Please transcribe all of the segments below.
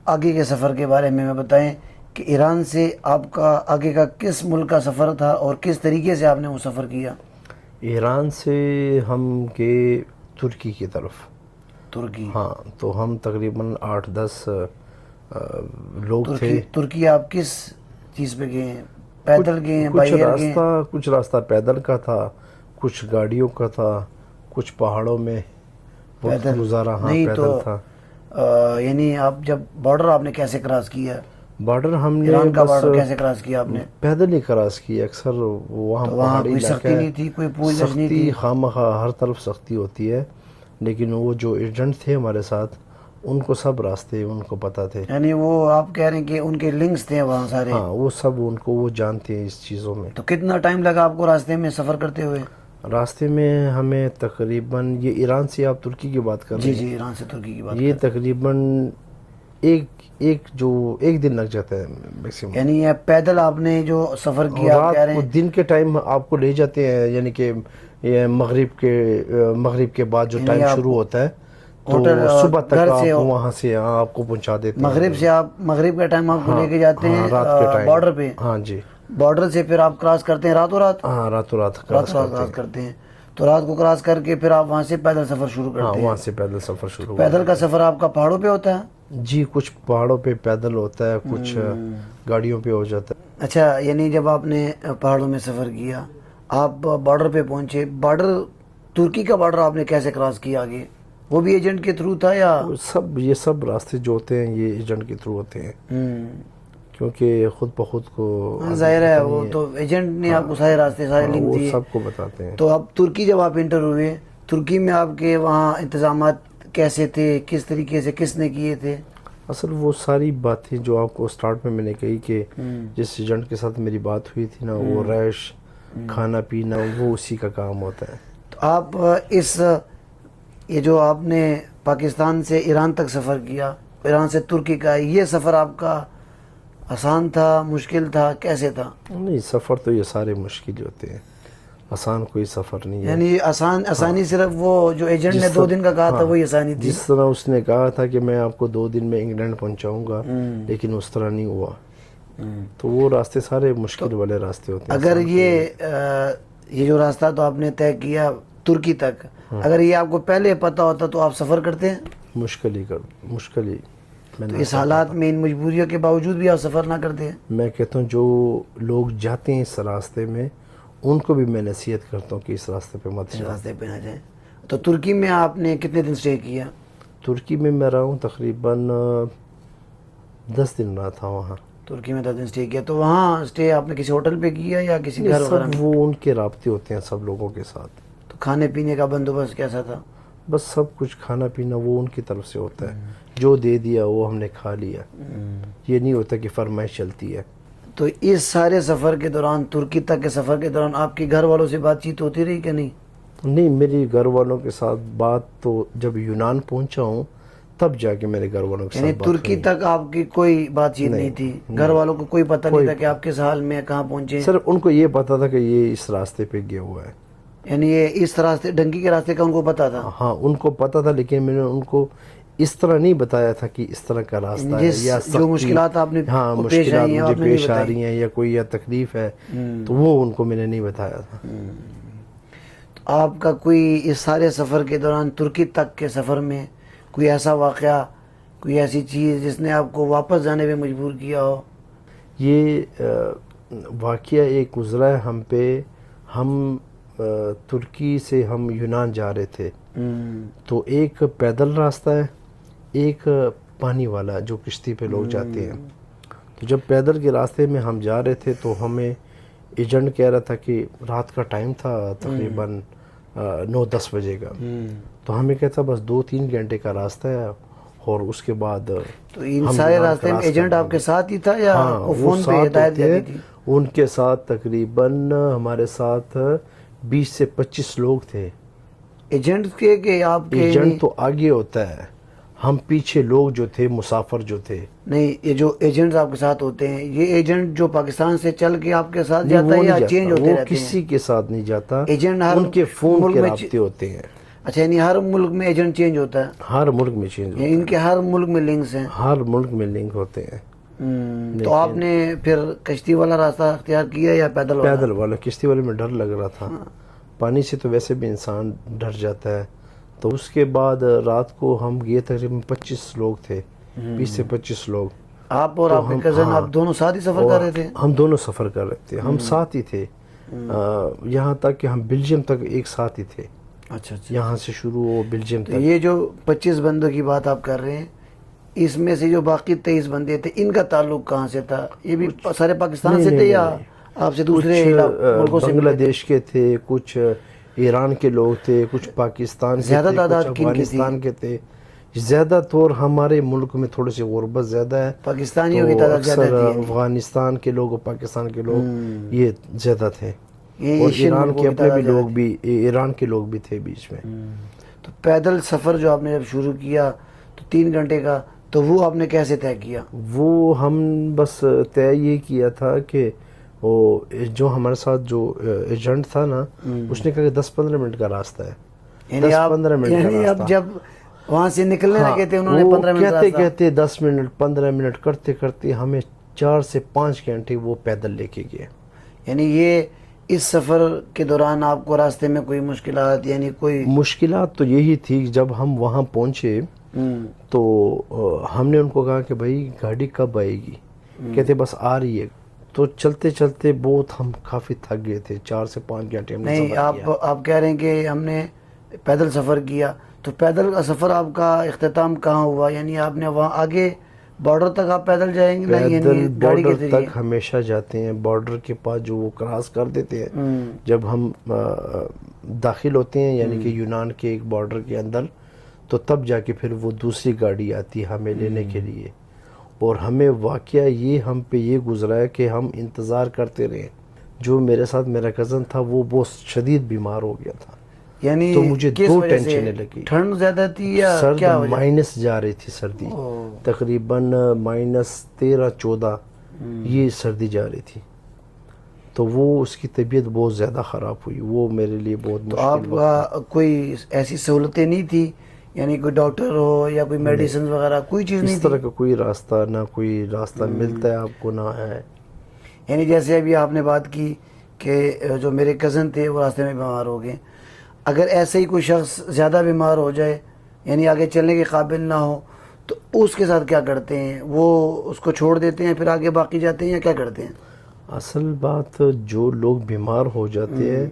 آگے کے سفر کے بارے میں بتائیں کہ ایران سے آپ کا آگے کا کس ملک کا سفر تھا اور کس طریقے سے آپ نے وہ سفر کیا؟ ایران سے ہم گئے ترکی کی طرف. ترکی. ہاں تو ہم تقریباً 8-10 لوگ تھے. ترکی آپ کس چیز پہ گئے ہیں؟ پیدل گئے ہیں، بائی ایئر گئے ہیں؟ کچھ راستہ پیدل کا تھا، کچھ گاڑیوں کا تھا، کچھ پہاڑوں میں وقت گزارا. ہاں پیدل تھا. یعنی آپ جب بارڈر آپ نے کیسے کراس کیا؟ بارڈر ہم نے ایران کا بارڈر کیسے کراس کیا آپ نے؟ پیدل ہی کراس کی. اکثر وہاں پہاڑی کوئی علاقہ سختی نہیں تھی، کوئی پوچھ گچھ نہیں تھی؟ سختی خواہ ہر طرف سختی ہوتی ہے، لیکن وہ جو ایجنٹ تھے ہمارے ساتھ ان کو سب راستے ان کو پتہ تھے. یعنی وہ آپ کہہ رہے ہیں کہ ان کے لنکس تھے وہاں سارے؟ ہاں وہ سب ان کو وہ جانتے ہیں اس چیزوں میں. تو کتنا ٹائم لگا آپ کو راستے میں سفر کرتے ہوئے؟ راستے میں ہمیں تقریباً، یہ ایران سے آپ ترکی کی بات کر رہے ہیں؟ جی ایران سے ترکی کی بات. یہ تقریباً ایک دن لگ جاتا ہے میکسیمم. یعنی پیدل آپ نے جو سفر کیا آپ کہہ رہے ہیں؟ دن کے ٹائم آپ کو لے جاتے ہیں، یعنی کہ مغرب کے بعد جو ٹائم شروع ہوتا ہے تو صبح تک آپ وہاں سے آپ کو پہنچا دیتے ہیں. مغرب کا ٹائم آپ کو لے کے جاتے ہیں بارڈر پہ؟ ہاں جی. بارڈر سے پھر آپ کراس کرتے ہیں راتوں رات؟ ہاں راتوں رات کراس کرتے ہیں. تو رات کو کراس کر کے پھر آپ وہاں سے پیدل سفر شروع کرتے ہیں؟ ہاں وہاں سے پیدل سفر شروع. پیدل کا سفر آپ کا پہاڑوں پہ ہوتا ہے؟ جی کچھ پہاڑوں پہ پیدل ہوتا ہے، کچھ گاڑیوں پہ ہو جاتا ہے. اچھا، یعنی جب آپ نے پہاڑوں میں سفر کیا، آپ بارڈر پہ پہنچے، بارڈر ترکی کا بارڈر آپ نے کیسے کراس کیا آگے؟ وہ بھی ایجنٹ کے تھرو تھا یا؟ یہ سب راستے جو ہوتے ہیں یہ ایجنٹ کے تھرو ہوتے ہیں، کیونکہ خود بخود کو ظاہر ہے وہ تو ایجنٹ نے آپ کو سارے راستے سارے لنک دیے، سب کو بتاتے ہیں. تو اب ترکی جب آپ انٹر ہوئے، ترکی میں آپ کے وہاں انتظامات کیسے تھے؟ کس طریقے سے کس نے کیے تھے؟ اصل وہ ساری باتیں جو آپ کو سٹارٹ میں نے کہی کہ جس ایجنٹ کے ساتھ میری بات ہوئی تھی نا، وہ ریش کھانا پینا وہ اسی کا کام ہوتا ہے. تو آپ یہ جو آپ نے پاکستان سے ایران تک سفر کیا، ایران سے ترکی کا، یہ سفر آپ کا آسان تھا، مشکل تھا، کیسے تھا؟ نہیں، سفر تو یہ سارے مشکل ہی ہوتے ہیں، آسان کوئی سفر نہیں ہے. یعنی آسانی صرف وہ جو ایجنٹ نے 2 دن کا کہا تھا وہی آسانی تھی؟ جس طرح اس نے کہا تھا کہ میں آپ کو 2 دن میں انگلینڈ پہنچاؤں گا، لیکن اس طرح نہیں ہوا. تو وہ راستے سارے مشکل والے راستے ہوتے ہیں. اگر یہ جو راستہ تو آپ نے طے کیا ترکی تک، اگر یہ آپ کو پہلے پتہ ہوتا تو آپ سفر کرتے ہیں؟ مشکل ہی. تو اس حالات میں، ان مجبوریوں کے باوجود بھی آپ سفر نہ کرتے ہیں؟ میں کہتا ہوں جو لوگ جاتے ہیں اس راستے میں ان کو بھی میں نصیحت کرتا ہوں کہ اس راستے پہ مت جائیں. راستے پہ نہ جائیں. تو ترکی میں آپ نے کتنے دن سٹے کیا؟ ترکی میں میں رہا ہوں تقریباً 10 دن رہا تھا وہاں. ترکی میں 10 دن سٹے کیا. تو وہاں سٹے آپ نے کسی ہوٹل پہ کیا یا کسی گھر وغیرہ میں؟ وہ ان کے رابطے ہوتے ہیں سب لوگوں کے ساتھ. تو کھانے پینے کا بندوبست کیسا تھا؟ بس سب کچھ کھانا پینا وہ ان کی طرف سے ہوتا ہے، جو دے دیا وہ ہم نے کھا لیا. یہ نہیں ہوتا کہ فرمائش چلتی ہے. تو اس سارے سفر کے دوران، ترکی تک کے سفر کے دوران، آپ کے گھر والوں سے بات چیت ہوتی رہی کہ نہیں؟ نہیں، میری گھر والوں کے ساتھ بات تو جب یونان پہنچا ہوں تب جا کے میرے گھر والوں کے ساتھ بات. ترکی تک آپ کی کوئی بات چیت نہیں تھی؟ گھر والوں کو کوئی پتہ نہیں تھا کہ آپ کس حال میں کہاں پہنچے؟ صرف ان کو یہ پتا تھا کہ یہ اس راستے پہ گیا ہوا ہے. یعنی یہ اس راستے، ڈنکی کے راستے کا ان کو پتا تھا؟ ہاں ان کو پتا تھا، لیکن میں نے ان کو اس طرح نہیں بتایا تھا کہ اس طرح کا راستہ ہے یا جو مشکلات آپ نے مشکلات مجھے پیش آ رہی ہیں یا کوئی یا تکلیف ہے، تو وہ ان کو میں نے نہیں بتایا تھا. آپ کا کوئی اس سارے سفر کے دوران، ترکی تک کے سفر میں، کوئی ایسا واقعہ، کوئی ایسی چیز جس نے آپ کو واپس جانے پہ مجبور کیا ہو؟ یہ واقعہ ایک گزرا ہے ہم پہ. ہم ترکی سے ہم یونان جا رہے تھے، تو ایک پیدل راستہ ہے، ایک پانی والا جو کشتی پہ لوگ جاتے ہیں. تو جب پیدل کے راستے میں ہم جا رہے تھے تو ہمیں ایجنٹ کہہ رہا تھا کہ رات کا ٹائم تھا تقریباً 9-10 بجے کا. تو ہمیں کہتا بس 2-3 گھنٹے کا راستہ ہے، اور اس کے بعد. تو ان سارے راستے میں ایجنٹ آپ کے ساتھ ہی تھا یا فون پہ ہدایت دیتی تھی؟ ان کے ساتھ تقریباً ہمارے ساتھ 20 سے 25 لوگ تھے. ایجنٹ کے کہ آپ کے؟ ایجنٹ تو آگے ہوتا ہے، ہم پیچھے لوگ جو تھے، مسافر جو تھے. نہیں، یہ جو ایجنٹس آپ کے ساتھ ہوتے ہیں، یہ ایجنٹ جو پاکستان سے چل کے آپ کے ساتھ جاتا ہے یا چینج ہوتے رہتے ہیں؟ وہ کسی کے ساتھ نہیں جاتا، ایجنٹ ان کے فون کے رابطے ہوتے ہیں. اچھا یعنی ہر ملک میں ایجنٹ چینج ہوتا ہے؟ ہر ملک میں چینج ہوتا یعنی ان کے ہر ملک میں لنکس ہیں؟ ہے، ہر ملک میں لنک ہوتے ہیں. تو آپ نے پھر کشتی والا راستہ اختیار کیا یا پیدل والا؟ پیدل والا. کشتی والے میں ڈر لگ رہا تھا، پانی سے تو ویسے بھی انسان ڈر جاتا ہے. تو اس کے بعد رات کو ہم گئے، تقریباً 25 لوگ تھے، 20 سے 25 لوگ. آپ اور آپ کے کزن آپ دونوں ساتھ ہی سفر کر رہے تھے؟ ہم دونوں سفر کر رہے تھے، ہم ساتھ ہی تھے. یہاں تک کہ ہم بلجیم تک ایک ساتھ ہی تھے. اچھا اچھا. یہاں سے شروع ہو بلجیم تک. یہ جو 25 بندوں کی بات آپ کر رہے ہیں، اس میں سے جو باقی 23 بندے تھے ان کا تعلق کہاں سے تھا؟ یہ بھی سارے پاکستان سے تھے یا آپ سے دوسرے ملکوں سے؟ بنگلہ دیش کے تھے، کچھ ایران کے لوگ تھے، کچھ پاکستان کے زیادہ تھے، تعداد کچھ کن کی تھی؟ افغانستان کے تھے. زیادہ طور ہمارے ملک میں تھوڑی سی غربت زیادہ ہے، پاکستانیوں کی تو تعداد زیادہ اکثر تھی. افغانستان کے لوگ اور پاکستان کے لوگ یہ زیادہ تھے، یہ اور ایشین ایران ملکوں کے کی اپنے بھی تعداد لوگ زیادہ بھی، ایران کے لوگ بھی تھے بیچ میں. تو پیدل سفر جو آپ نے جب شروع کیا تو 3 گھنٹے کا، تو وہ آپ نے کیسے طے کیا؟ وہ ہم بس طے یہ کیا تھا کہ وہ جو ہمارے ساتھ جو ایجنٹ تھا نا، اس نے کہا کہ 10-15 منٹ کا راستہ ہے. یعنی 10-15 منٹ کا یعنی راستہ. اب جب وہاں سے نکلنے لگے تھے انہوں نے وہ 15 منٹ کہتے راستہ؟ کہتے 10 منٹ 15 منٹ کرتے کرتے ہمیں 4 سے 5 گھنٹے وہ پیدل لے کے گئے. یعنی یہ اس سفر کے دوران آپ کو راستے میں کوئی مشکلات، یعنی کوئی مشکلات تو یہی تھی، جب ہم وہاں پہنچے تو ہم نے ان کو کہا کہ بھائی گاڑی کب آئے گی؟ کہتے بس آ رہی ہے. تو چلتے چلتے بہت ہم کافی تھک گئے تھے، 4 سے 5 گھنٹے ہم نے نہیں، سفر کیا. آپ کہہ رہے ہیں کہ ہم نے پیدل سفر کیا، تو پیدل کا سفر آپ کا اختتام کہاں ہوا؟ یعنی آپ نے وہاں آگے بارڈر تک آپ پیدل جائیں گے نا، یعنی پیدل گاڑی کے بارڈر ذریعے؟ تک ہمیشہ جاتے ہیں، بارڈر کے پاس جو وہ کراس کر دیتے ہیں جب ہم داخل ہوتے ہیں، یعنی کہ یونان کے ایک بارڈر کے اندر، تو تب جا کے پھر وہ دوسری گاڑی آتی ہے ہمیں لینے کے لیے. اور ہمیں واقعہ یہ ہم پہ یہ گزرا ہے کہ ہم انتظار کرتے رہے. جو میرے ساتھ میرا کزن تھا وہ بہت شدید بیمار ہو گیا تھا، یعنی تو مجھے کس 2 وجہ سے؟ ٹینشنیں لگی. ٹھنڈ زیادہ تھی یا سرد کیا وجہ؟ مائنس جا رہی تھی سردی، تقریباً -13-14 یہ سردی جا رہی تھی. تو وہ اس کی طبیعت بہت زیادہ خراب ہوئی. وہ میرے لیے بہت تو آپ مشکل وقت کا کوئی ایسی سہولتیں نہیں تھی، یعنی کوئی ڈاکٹر ہو یا کوئی میڈیسن وغیرہ کوئی چیز نہیں اس تھی؟ طرح کا کوئی راستہ، نہ کوئی راستہ ملتا ہے آپ کو، نہ ہے. یعنی جیسے ابھی آپ نے بات کی کہ جو میرے کزن تھے وہ راستے میں بیمار ہو گئے، اگر ایسے ہی کوئی شخص زیادہ بیمار ہو جائے، یعنی آگے چلنے کے قابل نہ ہو، تو اس کے ساتھ کیا کرتے ہیں؟ وہ اس کو چھوڑ دیتے ہیں پھر آگے باقی جاتے ہیں یا کیا کرتے ہیں؟ اصل بات جو لوگ بیمار ہو جاتے ہیں،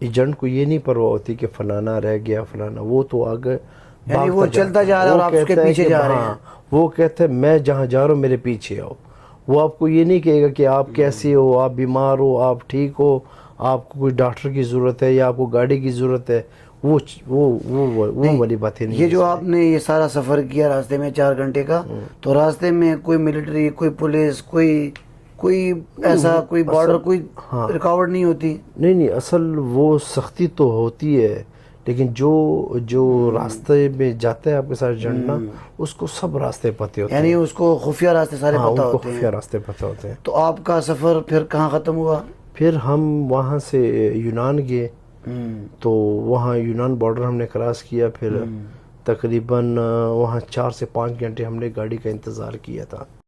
ایجنٹ کو یہ نہیں پرواہ ہوتی کہ فلانا رہ گیا فلانا، وہ تو آگے یعنی وہ چلتا جا رہا ہے اور آپ اس کے پیچھے جا رہے ہیں. وہ کہتے ہیں میں جہاں جا رہا ہوں میرے پیچھے آؤ. وہ آپ کو یہ نہیں کہے گا کہ آپ کیسے ہو، آپ بیمار ہو، آپ ٹھیک ہو، آپ کو کوئی ڈاکٹر کی ضرورت ہے یا آپ کو گاڑی کی ضرورت ہے. وہ والی باتیں نہیں. یہ جو آپ نے یہ سارا سفر کیا راستے میں 4 گھنٹے کا، تو راستے میں کوئی ملٹری، کوئی پولیس، کوئی ایسا کوئی بارڈر، کوئی رکاوٹ نہیں ہوتی؟ نہیں، اصل وہ سختی تو ہوتی ہے، لیکن جو راستے میں جاتا ہے آپ کے ساتھ جنڈنا، اس کو سب راستے پتہ ہوتے ہیں. یعنی اس کو خفیہ راستے سارے پتہ ہوتے ہیں. خفیہ راستے پتہ ہوتے ہیں. تو آپ کا سفر پھر کہاں ختم ہوا؟ پھر ہم وہاں سے یونان گئے. تو وہاں یونان بارڈر ہم نے کراس کیا. پھر تقریباً وہاں 4 سے 5 گھنٹے ہم نے گاڑی کا انتظار کیا تھا.